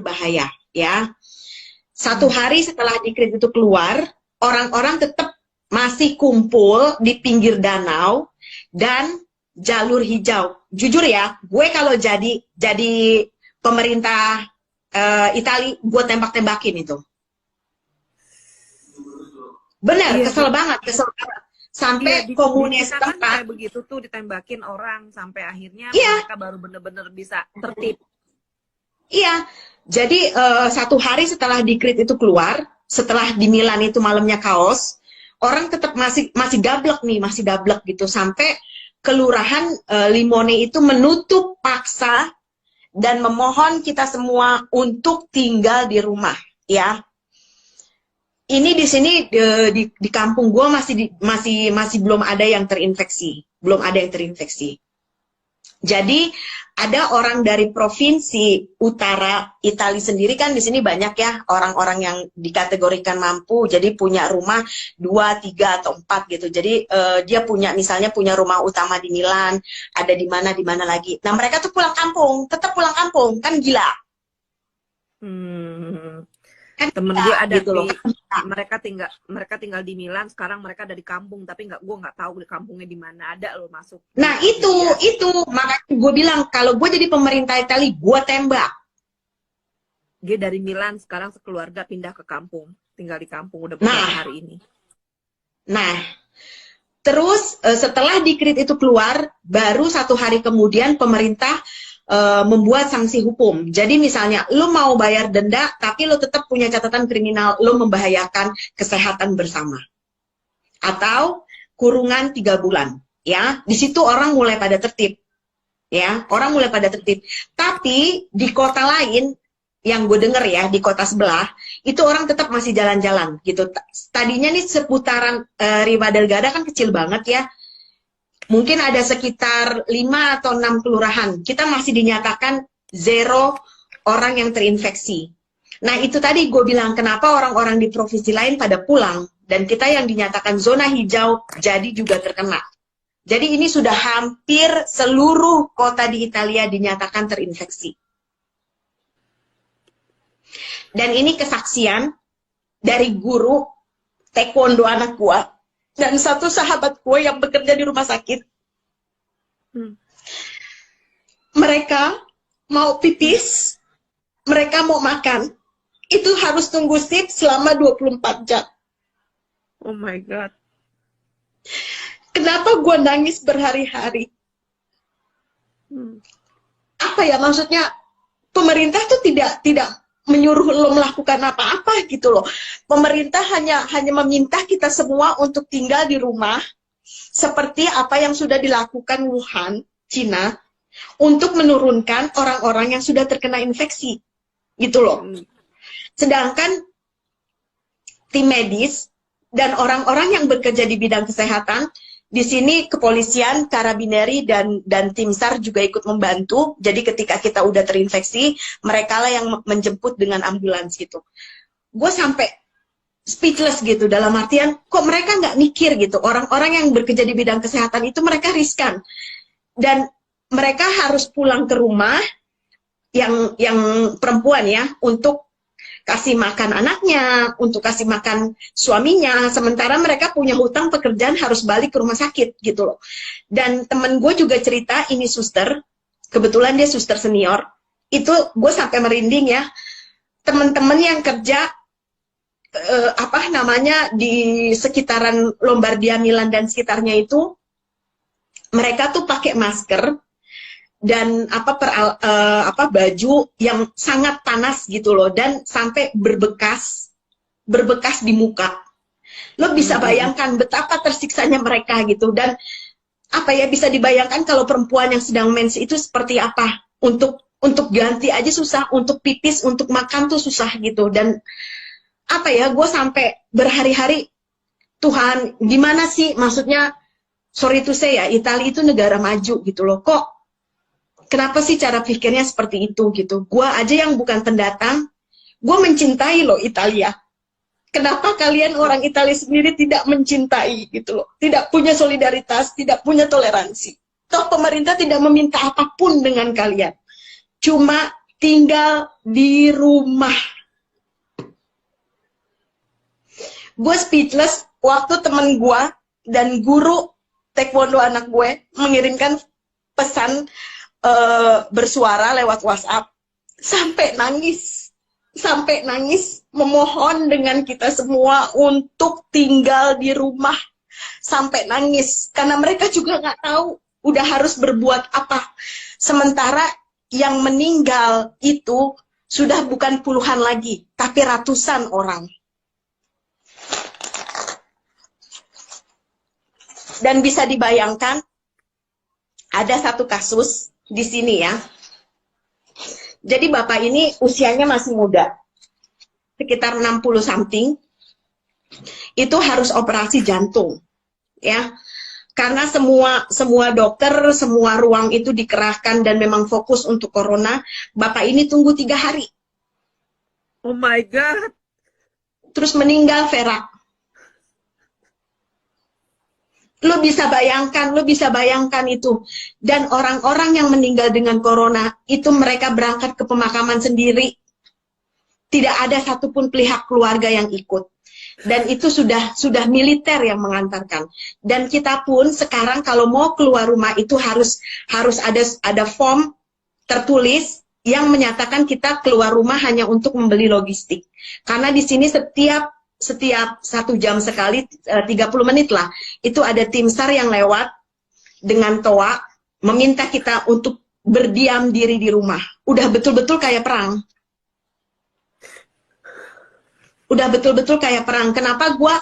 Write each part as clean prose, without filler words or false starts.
berbahaya, ya. Satu hari setelah dekret itu keluar, orang-orang tetap masih kumpul di pinggir danau dan jalur hijau. Jujur ya, gue kalau jadi pemerintah Itali, gue tembak-tembakin itu. Bener, kesel banget. Sampai komunis kan kayak begitu tuh, ditembakin orang sampai akhirnya mereka baru bener-bener bisa tertib. Iya, jadi satu hari setelah dekret itu keluar, setelah di Milan itu malamnya kaos, orang tetap masih gablek nih, masih dablek gitu, sampai kelurahan Limone itu menutup paksa dan memohon kita semua untuk tinggal di rumah, ya. Ini di sini di kampung gue masih belum ada yang terinfeksi, Jadi ada orang dari provinsi utara Italia sendiri, kan di sini banyak ya orang-orang yang dikategorikan mampu, jadi punya rumah 2, 3 atau 4 gitu. Jadi dia misalnya punya rumah utama di Milan, ada di mana lagi. Nah mereka tuh tetap pulang kampung, kan gila. Kan temen gue ada gitu loh. Mereka tinggal di Milan, sekarang mereka ada di kampung, tapi gue nggak tahu di kampungnya di mana, ada loh masuk. Nah itu makanya gue bilang kalau gue jadi pemerintah Italia, gue tembak. Dia dari Milan sekarang sekeluarga pindah ke kampung, tinggal di kampung udah beberapa hari ini. Nah, terus setelah dekret itu keluar, baru 1 hari kemudian pemerintah membuat sanksi hukum. Jadi misalnya lo mau bayar denda tapi lo tetap punya catatan kriminal, lo membahayakan kesehatan bersama, atau kurungan 3 bulan, ya. Di situ orang mulai pada tertib, ya, tapi di kota lain yang gue denger ya, di kota sebelah itu orang tetap masih jalan-jalan gitu. Tadinya nih seputaran Riva del Garda kan kecil banget ya, mungkin ada sekitar 5 atau 6 kelurahan. Kita masih dinyatakan 0 orang yang terinfeksi. Nah itu tadi gue bilang kenapa orang-orang di provinsi lain pada pulang, dan kita yang dinyatakan zona hijau jadi juga terkena. Jadi ini sudah hampir seluruh kota di Italia dinyatakan terinfeksi. Dan ini kesaksian dari guru taekwondo anak gue dan satu sahabat gue yang bekerja di rumah sakit. Mereka mau pipis, mereka mau makan, itu harus tunggu shift selama 24 jam. Oh my God. Kenapa gue nangis berhari-hari? Apa ya, maksudnya pemerintah tuh tidak menyuruh lo melakukan apa-apa gitu loh. Pemerintah hanya meminta kita semua untuk tinggal di rumah, seperti apa yang sudah dilakukan Wuhan, Cina, untuk menurunkan orang-orang yang sudah terkena infeksi, gitu loh. Sedangkan tim medis dan orang-orang yang bekerja di bidang kesehatan, di sini kepolisian, karabineri, dan tim SAR juga ikut membantu. Jadi ketika kita udah terinfeksi, mereka lah yang menjemput dengan ambulans gitu. Gue sampai speechless gitu, dalam artian kok mereka nggak mikir gitu. Orang-orang yang bekerja di bidang kesehatan itu mereka riskan. Dan mereka harus pulang ke rumah, yang perempuan ya, untuk kasih makan anaknya, untuk kasih makan suaminya, sementara mereka punya hutang pekerjaan harus balik ke rumah sakit gitu loh. Dan temen gue juga cerita, ini suster, kebetulan dia suster senior, itu gue sampai merinding ya, temen-temen yang kerja di sekitaran Lombardia, Milan dan sekitarnya itu, mereka tuh pakai masker dan baju yang sangat panas gitu loh, dan sampai berbekas di muka. Lo bisa bayangkan betapa tersiksanya mereka gitu. Dan bisa dibayangkan kalau perempuan yang sedang mens itu seperti apa, untuk ganti aja susah, untuk pipis, untuk makan tuh susah gitu. Dan gue sampai berhari-hari, Tuhan gimana sih, maksudnya sorry to say ya, Italia itu negara maju gitu loh, kok kenapa sih cara pikirnya seperti itu gitu. Gua aja yang bukan pendatang, gue mencintai loh Italia. Kenapa kalian orang Italia sendiri tidak mencintai gitu loh, tidak punya solidaritas, tidak punya toleransi. Toh pemerintah tidak meminta apapun dengan kalian, cuma tinggal di rumah. Gue speechless waktu temen gue dan guru taekwondo anak gue mengirimkan pesan bersuara lewat WhatsApp sampai nangis memohon dengan kita semua untuk tinggal di rumah, sampai nangis karena mereka juga nggak tahu udah harus berbuat apa. Sementara yang meninggal itu sudah bukan puluhan lagi tapi ratusan orang. Dan bisa dibayangkan ada satu kasus di sini ya. Jadi bapak ini usianya masih muda, sekitar 60 something, itu harus operasi jantung, ya. Karena semua dokter, semua ruang itu dikerahkan dan memang fokus untuk corona. Bapak ini tunggu 3 hari. Oh my God. Terus meninggal, Vera. Lo bisa bayangkan itu. Dan orang-orang yang meninggal dengan corona, itu mereka berangkat ke pemakaman sendiri. Tidak ada satupun pihak keluarga yang ikut. Dan itu sudah militer yang mengantarkan. Dan kita pun sekarang kalau mau keluar rumah itu harus ada form tertulis yang menyatakan kita keluar rumah hanya untuk membeli logistik. Karena di sini setiap 1 jam sekali, 30 menit lah, itu ada tim SAR yang lewat dengan toa meminta kita untuk berdiam diri di rumah. Udah betul-betul kayak perang. Kenapa gua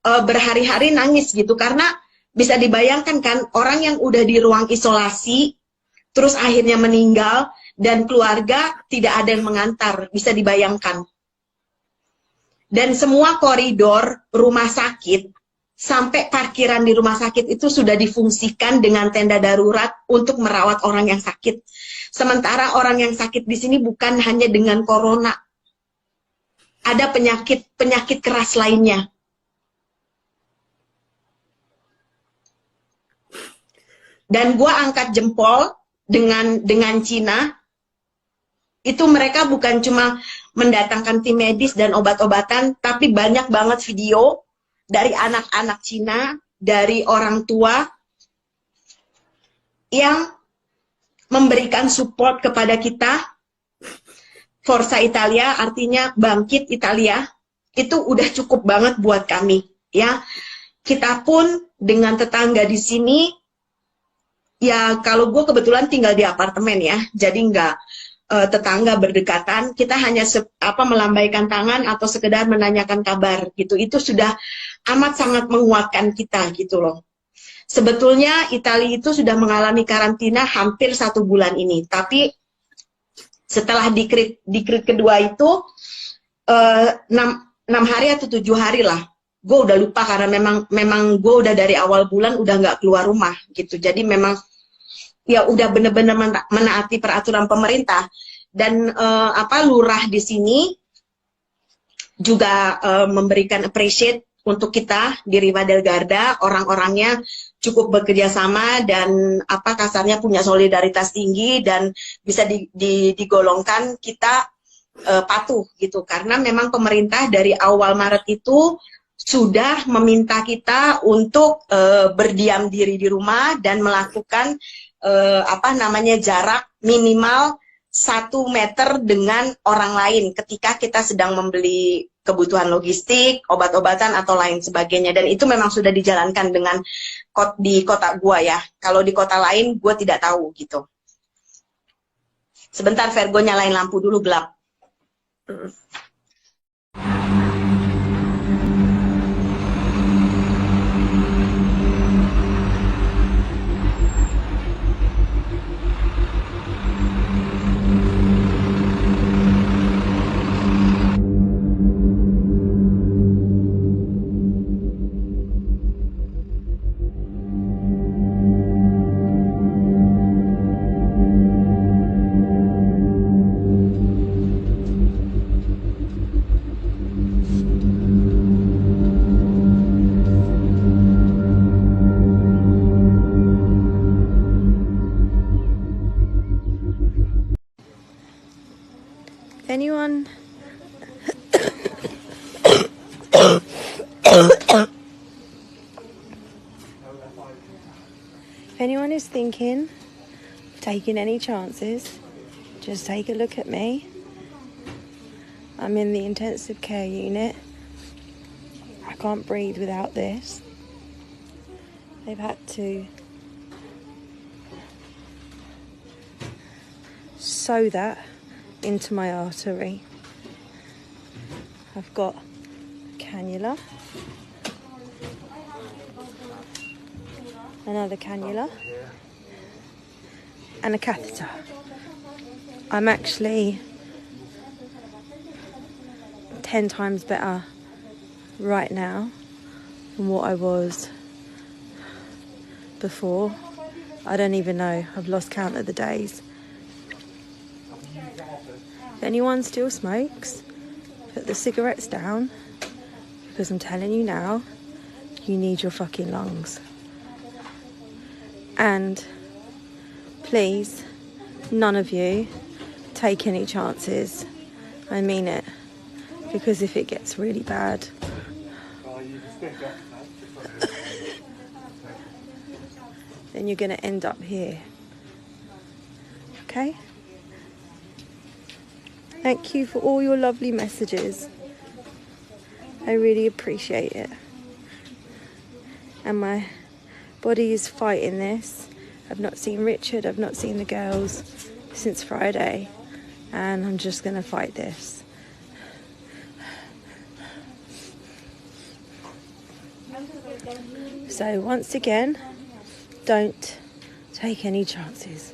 berhari-hari nangis gitu? Karena bisa dibayangkan kan, orang yang udah di ruang isolasi terus akhirnya meninggal dan keluarga tidak ada yang mengantar, bisa dibayangkan. Dan semua koridor rumah sakit sampai parkiran di rumah sakit itu sudah difungsikan dengan tenda darurat untuk merawat orang yang sakit. Sementara orang yang sakit di sini bukan hanya dengan corona. Ada penyakit keras lainnya. Dan gua angkat jempol dengan Cina. Itu mereka bukan cuma mendatangkan tim medis dan obat-obatan, tapi banyak banget video dari anak-anak Cina, dari orang tua yang memberikan support kepada kita. Forza Italia artinya bangkit Italia, itu udah cukup banget buat kami, ya. Kita pun dengan tetangga di sini, ya kalau gue kebetulan tinggal di apartemen ya, jadi nggak tetangga berdekatan, kita hanya melambaikan tangan atau sekedar menanyakan kabar gitu. Itu sudah amat sangat menguatkan kita gitu loh. Sebetulnya Italia itu sudah mengalami karantina hampir 1 bulan ini, tapi setelah dikrit kedua itu 6 hari atau 7 hari lah. Gue udah lupa karena memang gue udah dari awal bulan udah nggak keluar rumah gitu. Jadi memang ya udah bener-bener menaati peraturan pemerintah. Dan lurah di sini juga memberikan appreciate untuk kita di Riva del Garda, orang-orangnya cukup bekerja sama dan kasarnya punya solidaritas tinggi dan bisa digolongkan kita patuh gitu, karena memang pemerintah dari awal Maret itu sudah meminta kita untuk berdiam diri di rumah dan melakukan jarak minimal 1 meter dengan orang lain ketika kita sedang membeli kebutuhan logistik, obat-obatan atau lain sebagainya. Dan itu memang sudah dijalankan dengan di kota gua ya. Kalau di kota lain gua tidak tahu gitu. Sebentar, Virgo nyalain lampu dulu, gelap. Anyone if anyone is thinking of taking any chances, just take a look at me. I'm in the intensive care unit. I can't breathe without this. They've had to sew that into my artery. I've got a cannula, another cannula, and a catheter. I'm actually 10 times better right now than what I was before. I don't even know. I've lost count of the days. If anyone still smokes, put the cigarettes down, because I'm telling you now, you need your fucking lungs. And please, none of you take any chances. I mean it. Because if it gets really bad, then you're going to end up here. Okay? Thank you for all your lovely messages. I really appreciate it. And my body is fighting this. I've not seen Richard, I've not seen the girls since Friday. And I'm just going to fight this. So once again, don't take any chances.